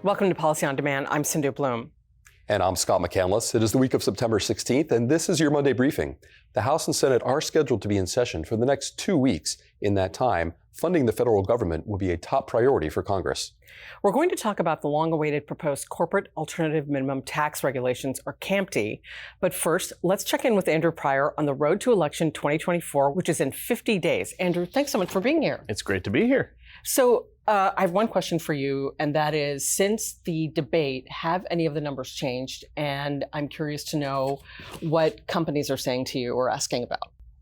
Welcome to Policy on Demand. I'm Cindy Bloom. And I'm Scott McCandless. It is the week of September 16th, and this is your Monday briefing. The House and Senate are scheduled to be in session for the next 2 weeks. In that time, funding the federal government will be a top priority for Congress. We're going to talk about the long-awaited proposed Corporate Alternative Minimum Tax Regulations, or CAMT. But first, let's check in with Andrew Pryor on the road to election 2024, which is in 50 days. Andrew, thanks so much for being here. It's great to be here. So I have one question for you, and that is, since the debate, have any of the numbers changed? And I'm curious to know what companies are saying to you or asking about.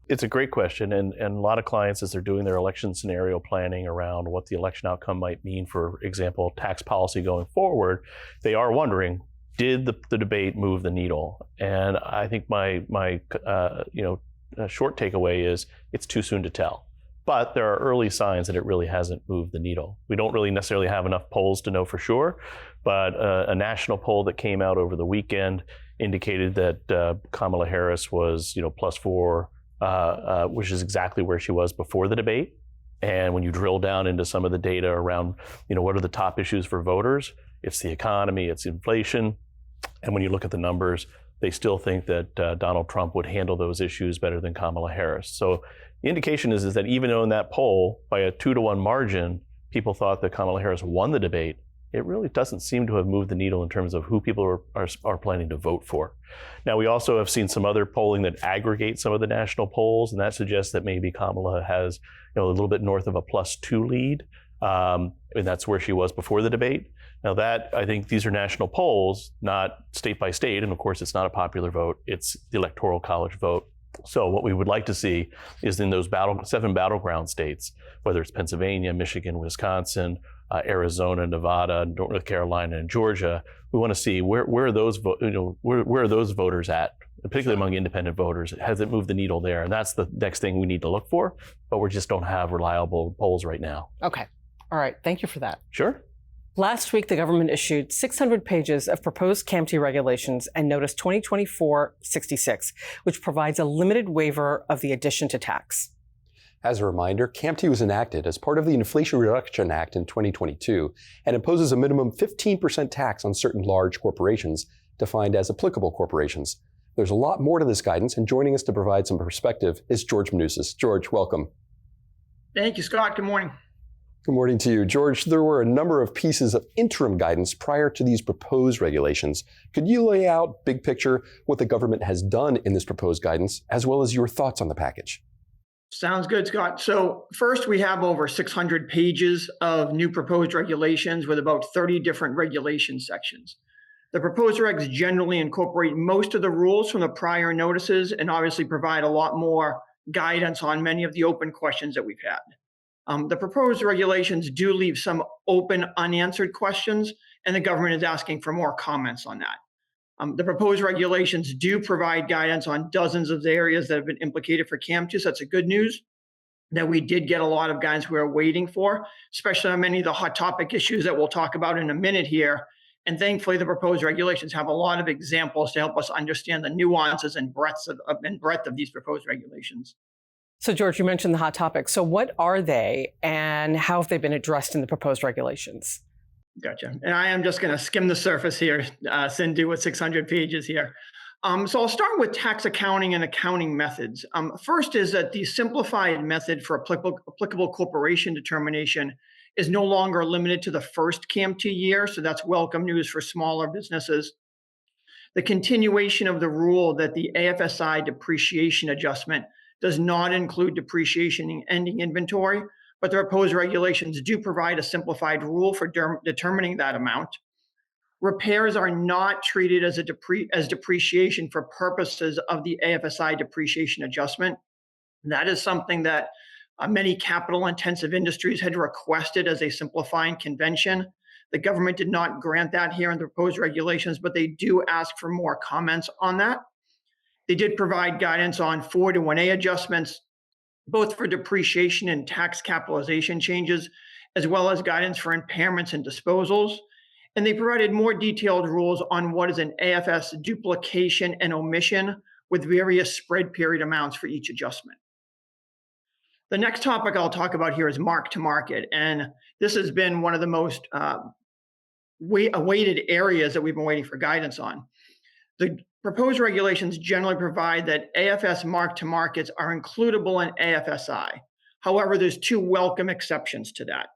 It's a great question, and a lot of clients, as they're doing their election scenario planning around what the election outcome might mean, for example, tax policy going forward, they are wondering, did the debate move the needle? And I think my short takeaway is it's too soon to tell. But there are early signs that it really hasn't moved the needle. We don't really necessarily have enough polls to know for sure, but a national poll that came out over the weekend indicated that Kamala Harris was, +4, which is exactly where she was before the debate. And when you drill down into some of the data around, what are the top issues for voters, it's the economy, it's inflation. And when you look at the numbers, they still think that Donald Trump would handle those issues better than Kamala Harris. So the indication is that even though in that poll, by a 2-to-1 margin, people thought that Kamala Harris won the debate, it really doesn't seem to have moved the needle in terms of who people are planning to vote for. Now, we also have seen some other polling that aggregates some of the national polls, and that suggests that maybe Kamala has a little bit north of a +2 lead, and that's where she was before the debate. Now that, I think these are national polls, not state by state, and of course it's not a popular vote, it's the Electoral College vote. So what we would like to see is in those 7 battleground states, whether it's Pennsylvania, Michigan, Wisconsin, Arizona, Nevada, North Carolina, and Georgia, we want to see where are those where are those voters at, particularly among independent voters. Has it moved the needle there? And that's the next thing we need to look for, but we just don't have reliable polls right now. Okay. All right. Thank you for that. Sure. Last week, the government issued 600 pages of proposed CAMT regulations and Notice 2024-66, which provides a limited waiver of the addition to tax. As a reminder, CAMT was enacted as part of the Inflation Reduction Act in 2022 and imposes a minimum 15% tax on certain large corporations, defined as applicable corporations. There's a lot more to this guidance, and joining us to provide some perspective is George Manousos. George, welcome. Thank you, Scott. Good morning. Good morning to you. George, there were a number of pieces of interim guidance prior to these proposed regulations. Could you lay out, big picture, what the government has done in this proposed guidance, as well as your thoughts on the package? Sounds good, Scott. So first, we have over 600 pages of new proposed regulations with about 30 different regulation sections. The proposed regs generally incorporate most of the rules from the prior notices and obviously provide a lot more guidance on many of the open questions that we've had. The proposed regulations do leave some open, unanswered questions, and the government is asking for more comments on that. The proposed regulations do provide guidance on dozens of areas that have been implicated for CAMT. So that's a good news that we did get a lot of guidance we were waiting for, especially on many of the hot topic issues that we'll talk about in a minute here. And thankfully, the proposed regulations have a lot of examples to help us understand the nuances and breadth of these proposed regulations. So, George, you mentioned the hot topics. So what are they, and how have they been addressed in the proposed regulations? Gotcha. And I am just going to skim the surface here, Cindy, with 600 pages here. So I'll start with tax accounting and accounting methods. First is that the simplified method for applicable corporation determination is no longer limited to the first CAMT year. So that's welcome news for smaller businesses. The continuation of the rule that the AFSI depreciation adjustment does not include depreciation in ending inventory, but the proposed regulations do provide a simplified rule for determining that amount. Repairs are not treated as depreciation for purposes of the AFSI depreciation adjustment. That is something that many capital-intensive industries had requested as a simplifying convention. The government did not grant that here in the proposed regulations, but they do ask for more comments on that. They did provide guidance on 4-to-1A adjustments, both for depreciation and tax capitalization changes, as well as guidance for impairments and disposals. And they provided more detailed rules on what is an AFS duplication and omission, with various spread period amounts for each adjustment. The next topic I'll talk about here is mark to market. And this has been one of the most awaited areas that we've been waiting for guidance on. The proposed regulations generally provide that AFS mark to markets are includable in AFSI. However, there's two welcome exceptions to that.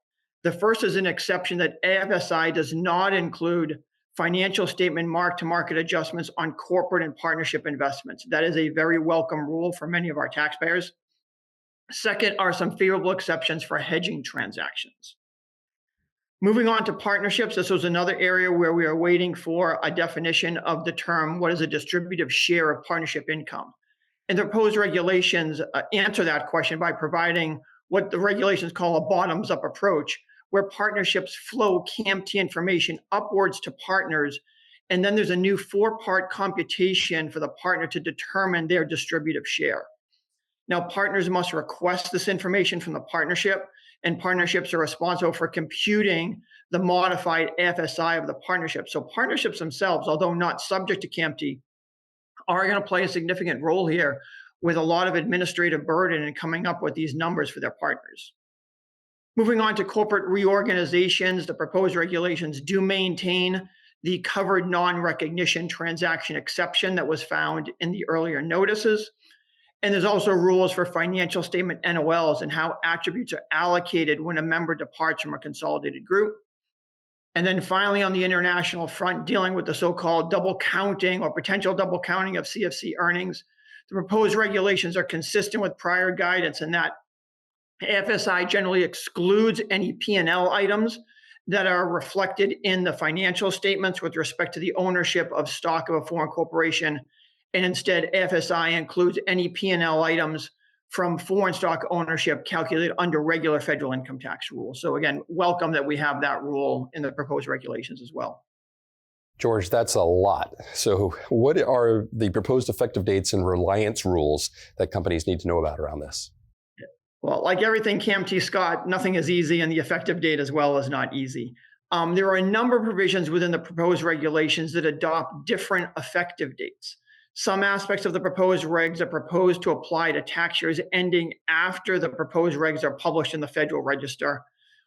The first is an exception that AFSI does not include financial statement mark to market adjustments on corporate and partnership investments. That is a very welcome rule for many of our taxpayers. Second are some favorable exceptions for hedging transactions. Moving on to partnerships, this was another area where we are waiting for a definition of the term, what is a distributive share of partnership income? And the proposed regulations answer that question by providing what the regulations call a bottoms-up approach, where partnerships flow CAMT information upwards to partners, and then there's a new four-part computation for the partner to determine their distributive share. Now, partners must request this information from the partnership, and partnerships are responsible for computing the modified AFSI of the partnership. So partnerships themselves, although not subject to CAMT, are going to play a significant role here with a lot of administrative burden in coming up with these numbers for their partners. Moving on to corporate reorganizations, the proposed regulations do maintain the covered non-recognition transaction exception that was found in the earlier notices. And there's also rules for financial statement NOLs and how attributes are allocated when a member departs from a consolidated group. And then finally, on the international front, dealing with the so-called double counting or potential double counting of CFC earnings, the proposed regulations are consistent with prior guidance in that AFSI generally excludes any P&L items that are reflected in the financial statements with respect to the ownership of stock of a foreign corporation. And instead, AFSI includes any P&L items from foreign stock ownership calculated under regular federal income tax rules. So again, welcome that we have that rule in the proposed regulations as well. George, that's a lot. So what are the proposed effective dates and reliance rules that companies need to know about around this? Well, like everything CAMT, Scott, nothing is easy, and the effective date as well is not easy. There are a number of provisions within the proposed regulations that adopt different effective dates. Some aspects of the proposed regs are proposed to apply to tax years ending after the proposed regs are published in the Federal Register,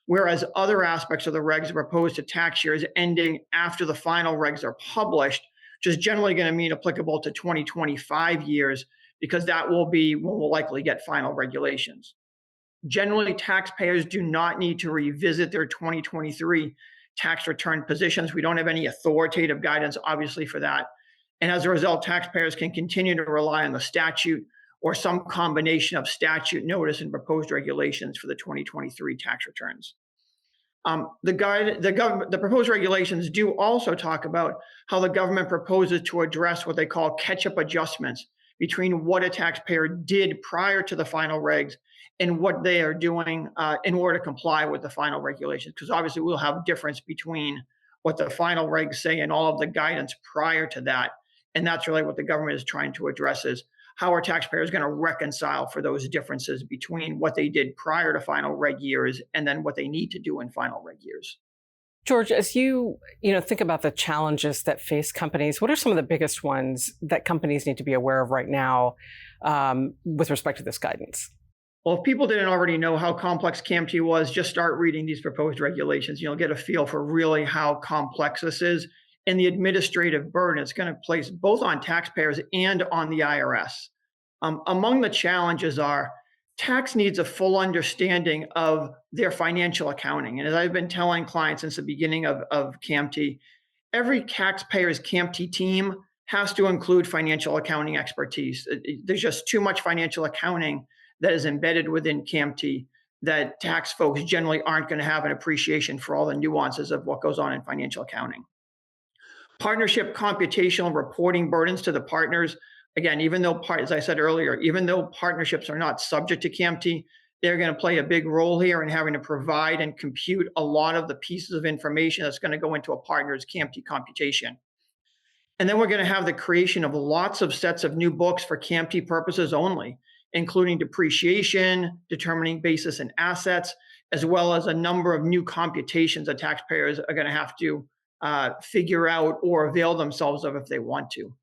whereas other aspects of the regs are proposed to tax years ending after the final regs are published, which is generally going to mean applicable to 2025 years, because that will be when we'll likely get final regulations. Generally, taxpayers do not need to revisit their 2023 tax return positions. We don't have any authoritative guidance, obviously, for that. And as a result, taxpayers can continue to rely on the statute or some combination of statute, notice, and proposed regulations for the 2023 tax returns. The proposed regulations do also talk about how the government proposes to address what they call catch-up adjustments between what a taxpayer did prior to the final regs and what they are doing in order to comply with the final regulations. Because obviously we'll have a difference between what the final regs say and all of the guidance prior to that. And that's really what the government is trying to address, is how are taxpayers going to reconcile for those differences between what they did prior to final reg years and then what they need to do in final reg years. George, as you think about the challenges that face companies, what are some of the biggest ones that companies need to be aware of right now with respect to this guidance? Well, if people didn't already know how complex CAMT was, just start reading these proposed regulations. You'll get a feel for really how complex this is and the administrative burden it's going to place both on taxpayers and on the IRS. Among the challenges are tax needs a full understanding of their financial accounting. And as I've been telling clients since the beginning of CAMT, every taxpayer's CAMT team has to include financial accounting expertise. There's just too much financial accounting that is embedded within CAMT that tax folks generally aren't going to have an appreciation for all the nuances of what goes on in financial accounting. Partnership computational reporting burdens to the partners. Again, even though, as I said earlier, even though partnerships are not subject to CAMT, they're going to play a big role here in having to provide and compute a lot of the pieces of information that's going to go into a partner's CAMT computation. And then we're going to have the creation of lots of sets of new books for CAMT purposes only, including depreciation, determining basis and assets, as well as a number of new computations that taxpayers are going to have to figure out or avail themselves of if they want to.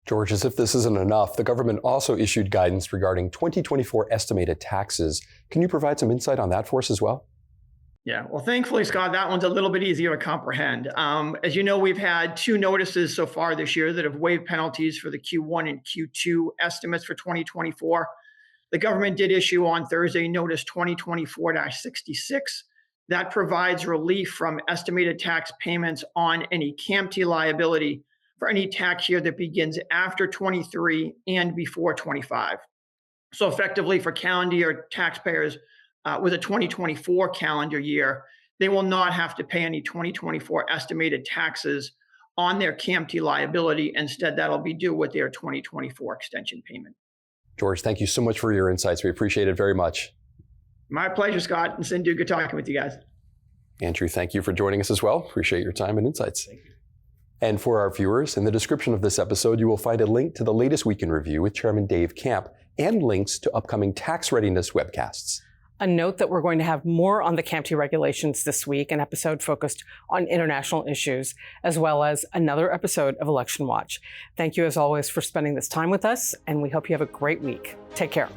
George, as if this isn't enough, the government also issued guidance regarding 2024 estimated taxes. Can you provide some insight on that for us as well? Yeah, well, thankfully, Scott, that one's a little bit easier to comprehend. As you know, we've had 2 notices so far this year that have waived penalties for the Q1 and Q2 estimates for 2024. The government did issue on Thursday Notice 2024-66. That provides relief from estimated tax payments on any CAMT liability for any tax year that begins after 23 and before 25. So effectively for calendar year taxpayers with a 2024 calendar year, they will not have to pay any 2024 estimated taxes on their CAMT liability. Instead, that'll be due with their 2024 extension payment. George, thank you so much for your insights. We appreciate it very much. My pleasure, Scott. And Sindhu, good talking with you guys. Andrew, thank you for joining us as well. Appreciate your time and insights. And for our viewers, in the description of this episode, you will find a link to the latest Week in Review with Chairman Dave Camp and links to upcoming tax readiness webcasts. A note that we're going to have more on the CAMT regulations this week, an episode focused on international issues, as well as another episode of Election Watch. Thank you, as always, for spending this time with us, and we hope you have a great week. Take care.